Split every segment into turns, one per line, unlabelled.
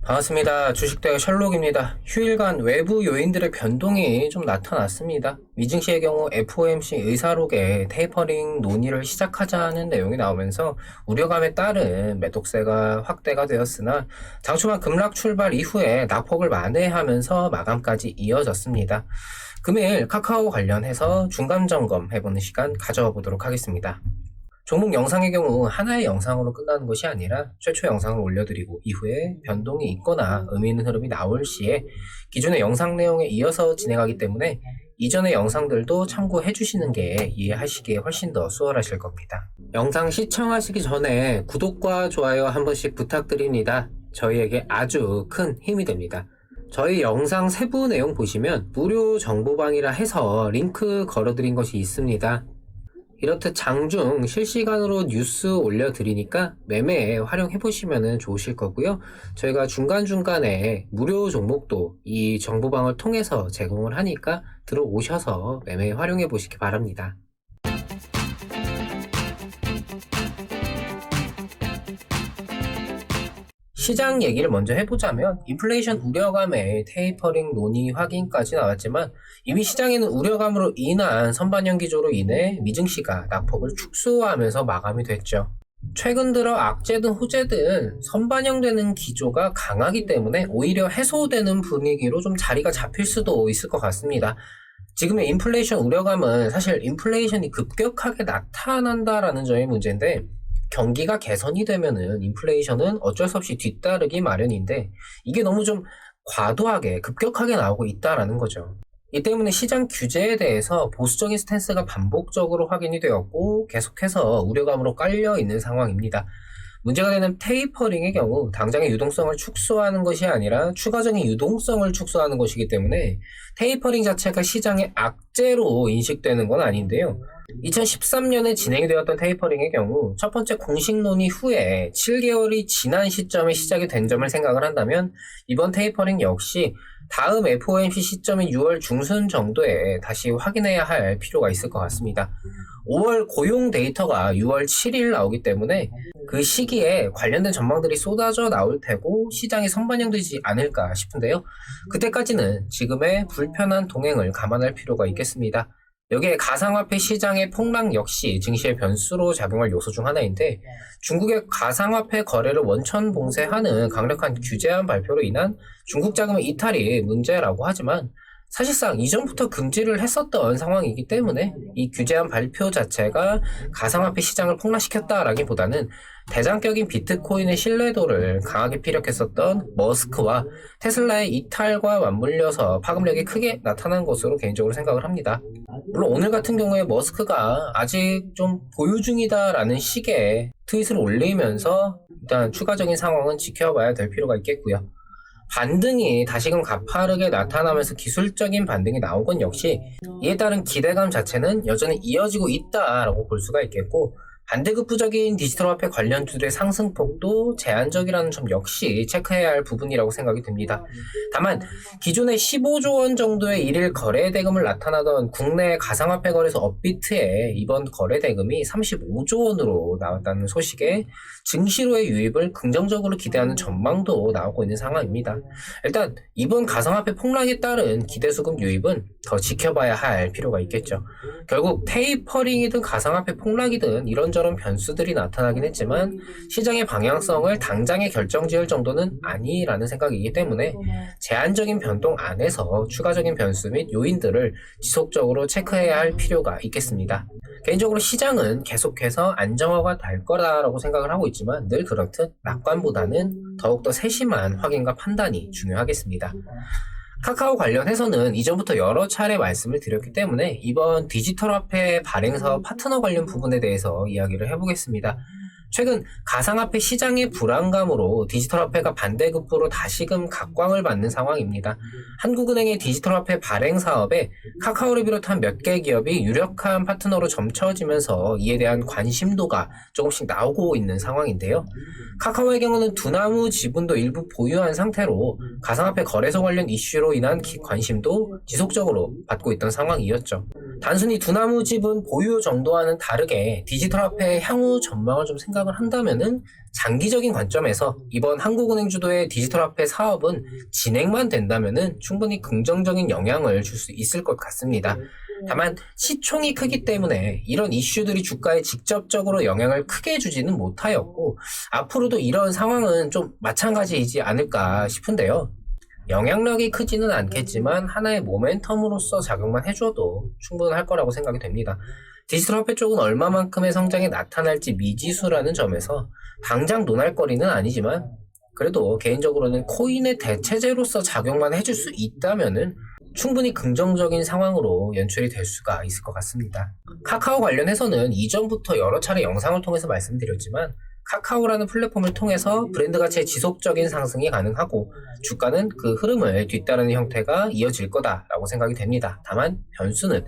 반갑습니다. 주식대의 셜록입니다. 휴일간 외부 요인들의 변동이 좀 나타났습니다. 미증시의 경우 FOMC 의사록에 테이퍼링 논의를 시작하자는 내용이 나오면서 우려감에 따른 매독세가 확대가 되었으나 장초반 급락 출발 이후에 낙폭을 만회하면서 마감까지 이어졌습니다. 금일 카카오 관련해서 중간 점검 해보는 시간 가져보도록 하겠습니다. 종목 영상의 경우 하나의 영상으로 끝나는 것이 아니라 최초 영상을 올려드리고 이후에 변동이 있거나 의미 있는 흐름이 나올 시에 기존의 영상 내용에 이어서 진행하기 때문에 이전의 영상들도 참고해 주시는 게 이해하시기에 훨씬 더 수월하실 겁니다. 영상 시청하시기 전에 구독과 좋아요 한 번씩 부탁드립니다. 저희에게 아주 큰 힘이 됩니다. 저희 영상 세부 내용 보시면 무료 정보방이라 해서 링크 걸어드린 것이 있습니다. 이렇듯 장중 실시간으로 뉴스 올려드리니까 매매에 활용해보시면 좋으실 거고요. 저희가 중간중간에 무료 종목도 이 정보방을 통해서 제공을 하니까 들어오셔서 매매에 활용해보시기 바랍니다. 시장 얘기를 먼저 해보자면 인플레이션 우려감에 테이퍼링 논의 확인까지 나왔지만 이미 시장에는 우려감으로 인한 선반영 기조로 인해 미증시가 낙폭을 축소하면서 마감이 됐죠. 최근 들어 악재든 호재든 선반영되는 기조가 강하기 때문에 오히려 해소되는 분위기로 좀 자리가 잡힐 수도 있을 것 같습니다. 지금의 인플레이션 우려감은 사실 인플레이션이 급격하게 나타난다라는 점이 문제인데 경기가 개선이 되면은 인플레이션은 어쩔 수 없이 뒤따르기 마련인데 이게 너무 좀 과도하게 급격하게 나오고 있다라는 거죠. 이 때문에 시장 규제에 대해서 보수적인 스탠스가 반복적으로 확인이 되었고 계속해서 우려감으로 깔려 있는 상황입니다. 문제가 되는 테이퍼링의 경우 당장의 유동성을 축소하는 것이 아니라 추가적인 유동성을 축소하는 것이기 때문에 테이퍼링 자체가 시장의 악재로 인식되는 건 아닌데요. 2013년에 진행이 되었던 테이퍼링의 경우 첫 번째 공식 논의 후에 7개월이 지난 시점에 시작이 된 점을 생각을 한다면 이번 테이퍼링 역시 다음 FOMC 시점인 6월 중순 정도에 다시 확인해야 할 필요가 있을 것 같습니다. 5월 고용 데이터가 6월 7일 나오기 때문에 그 시기에 관련된 전망들이 쏟아져 나올 테고 시장이 선반영되지 않을까 싶은데요. 그때까지는 지금의 불편한 동행을 감안할 필요가 있겠습니다. 여기에 가상화폐 시장의 폭락 역시 증시의 변수로 작용할 요소 중 하나인데 중국의 가상화폐 거래를 원천 봉쇄하는 강력한 규제안 발표로 인한 중국 자금의 이탈이 문제라고 하지만 사실상 이전부터 금지를 했었던 상황이기 때문에 이 규제안 발표 자체가 가상화폐 시장을 폭락시켰다라기보다는 대장격인 비트코인의 신뢰도를 강하게 피력했었던 머스크와 테슬라의 이탈과 맞물려서 파급력이 크게 나타난 것으로 개인적으로 생각을 합니다. 물론 오늘 같은 경우에 머스크가 아직 좀 보유 중이다라는 식의 트윗을 올리면서 일단 추가적인 상황은 지켜봐야 될 필요가 있겠고요. 반등이 다시금 가파르게 나타나면서 기술적인 반등이 나온 건 역시 이에 따른 기대감 자체는 여전히 이어지고 있다라고 볼 수가 있겠고 반대급부적인 디지털화폐 관련주들의 상승폭도 제한적이라는 점 역시 체크해야 할 부분이라고 생각이 듭니다. 다만 기존의 15조 원 정도의 일일 거래 대금을 나타나던 국내 가상화폐 거래소 업비트의 이번 거래 대금이 35조 원으로 나왔다는 소식에 증시로의 유입을 긍정적으로 기대하는 전망도 나오고 있는 상황입니다. 일단 이번 가상화폐 폭락에 따른 기대수급 유입은 더 지켜봐야 할 필요가 있겠죠. 결국 테이퍼링이든 가상화폐 폭락이든 이런저런 변수들이 나타나긴 했지만 시장의 방향성을 당장에 결정지을 정도는 아니라는 생각이기 때문에 제한적인 변동 안에서 추가적인 변수 및 요인들을 지속적으로 체크해야 할 필요가 있겠습니다. 개인적으로 시장은 계속해서 안정화가 될 거라고 생각을 하고 있지만 늘 그렇듯 낙관보다는 더욱더 세심한 확인과 판단이 중요하겠습니다. 카카오 관련해서는 이전부터 여러 차례 말씀을 드렸기 때문에 이번 디지털화폐 발행사업 파트너 관련 부분에 대해서 이야기를 해보겠습니다. 최근 가상화폐 시장의 불안감으로 디지털화폐가 반대급부로 다시금 각광을 받는 상황입니다. 한국은행의 디지털화폐 발행 사업에 카카오를 비롯한 몇 개 기업이 유력한 파트너로 점쳐지면서 이에 대한 관심도가 조금씩 나오고 있는 상황인데요. 카카오의 경우는 두나무 지분도 일부 보유한 상태로 가상화폐 거래소 관련 이슈로 인한 관심도 지속적으로 받고 있던 상황이었죠. 단순히 두나무집은 보유 정도와는 다르게 디지털 화폐의 향후 전망을 좀 생각을 한다면은 장기적인 관점에서 이번 한국은행 주도의 디지털 화폐 사업은 진행만 된다면은 충분히 긍정적인 영향을 줄 수 있을 것 같습니다. 다만 시총이 크기 때문에 이런 이슈들이 주가에 직접적으로 영향을 크게 주지는 못하였고 앞으로도 이런 상황은 좀 마찬가지이지 않을까 싶은데요. 영향력이 크지는 않겠지만 하나의 모멘텀으로서 작용만 해줘도 충분할 거라고 생각이 됩니다. 디지털 화폐 쪽은 얼마만큼의 성장이 나타날지 미지수라는 점에서 당장 논할거리는 아니지만 그래도 개인적으로는 코인의 대체제로서 작용만 해줄 수 있다면은 충분히 긍정적인 상황으로 연출이 될 수가 있을 것 같습니다. 카카오 관련해서는 이전부터 여러 차례 영상을 통해서 말씀드렸지만 카카오라는 플랫폼을 통해서 브랜드 가치의 지속적인 상승이 가능하고 주가는 그 흐름을 뒤따르는 형태가 이어질 거다라고 생각이 됩니다. 다만 변수는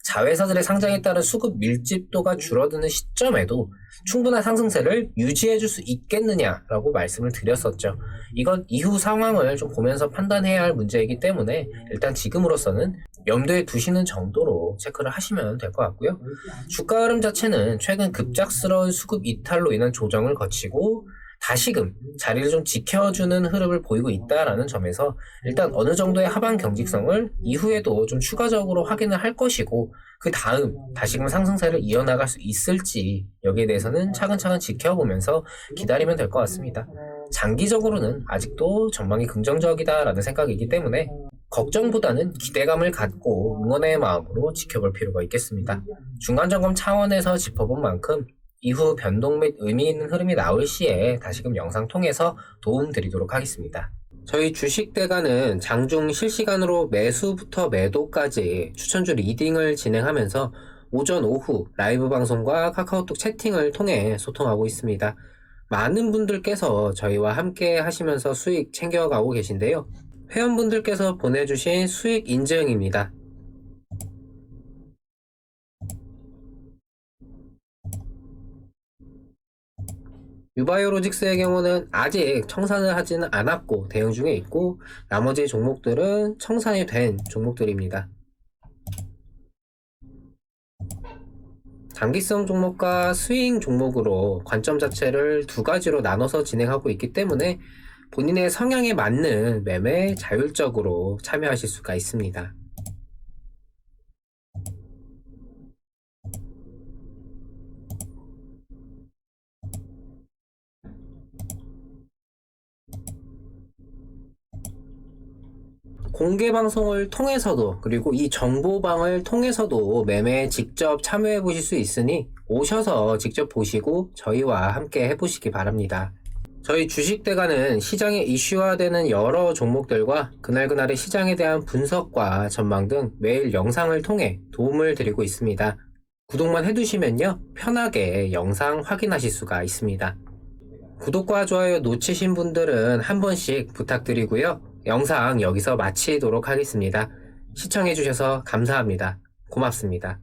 자회사들의 상장에 따른 수급 밀집도가 줄어드는 시점에도 충분한 상승세를 유지해줄 수 있겠느냐라고 말씀을 드렸었죠. 이건 이후 상황을 좀 보면서 판단해야 할 문제이기 때문에 일단 지금으로서는 염두에 두시는 정도로 체크를 하시면 될 것 같고요. 주가 흐름 자체는 최근 급작스러운 수급 이탈로 인한 조정을 거치고 다시금 자리를 좀 지켜주는 흐름을 보이고 있다라는 점에서 일단 어느 정도의 하방 경직성을 이후에도 좀 추가적으로 확인을 할 것이고 그 다음 다시금 상승세를 이어나갈 수 있을지 여기에 대해서는 차근차근 지켜보면서 기다리면 될 것 같습니다. 장기적으로는 아직도 전망이 긍정적이다라는 생각이기 때문에 걱정보다는 기대감을 갖고 응원의 마음으로 지켜볼 필요가 있겠습니다. 중간점검 차원에서 짚어본 만큼 이후 변동 및 의미 있는 흐름이 나올 시에 다시금 영상 통해서 도움 드리도록 하겠습니다. 저희 주식대가는 장중 실시간으로 매수부터 매도까지 추천주 리딩을 진행하면서 오전 오후 라이브 방송과 카카오톡 채팅을 통해 소통하고 있습니다. 많은 분들께서 저희와 함께 하시면서 수익 챙겨가고 계신데요. 회원분들께서 보내주신 수익 인증입니다. 유바이오로직스의 경우는 아직 청산을 하지는 않았고 대응 중에 있고 나머지 종목들은 청산이 된 종목들입니다. 단기성 종목과 스윙 종목으로 관점 자체를 두 가지로 나눠서 진행하고 있기 때문에 본인의 성향에 맞는 매매에 자율적으로 참여하실 수가 있습니다. 공개 방송을 통해서도 그리고 이 정보방을 통해서도 매매에 직접 참여해 보실 수 있으니 오셔서 직접 보시고 저희와 함께 해보시기 바랍니다. 저희 주식대가는 시장에 이슈화되는 여러 종목들과 그날그날의 시장에 대한 분석과 전망 등 매일 영상을 통해 도움을 드리고 있습니다. 구독만 해두시면요 편하게 영상 확인하실 수가 있습니다. 구독과 좋아요 놓치신 분들은 한 번씩 부탁드리고요. 영상 여기서 마치도록 하겠습니다. 시청해주셔서 감사합니다. 고맙습니다.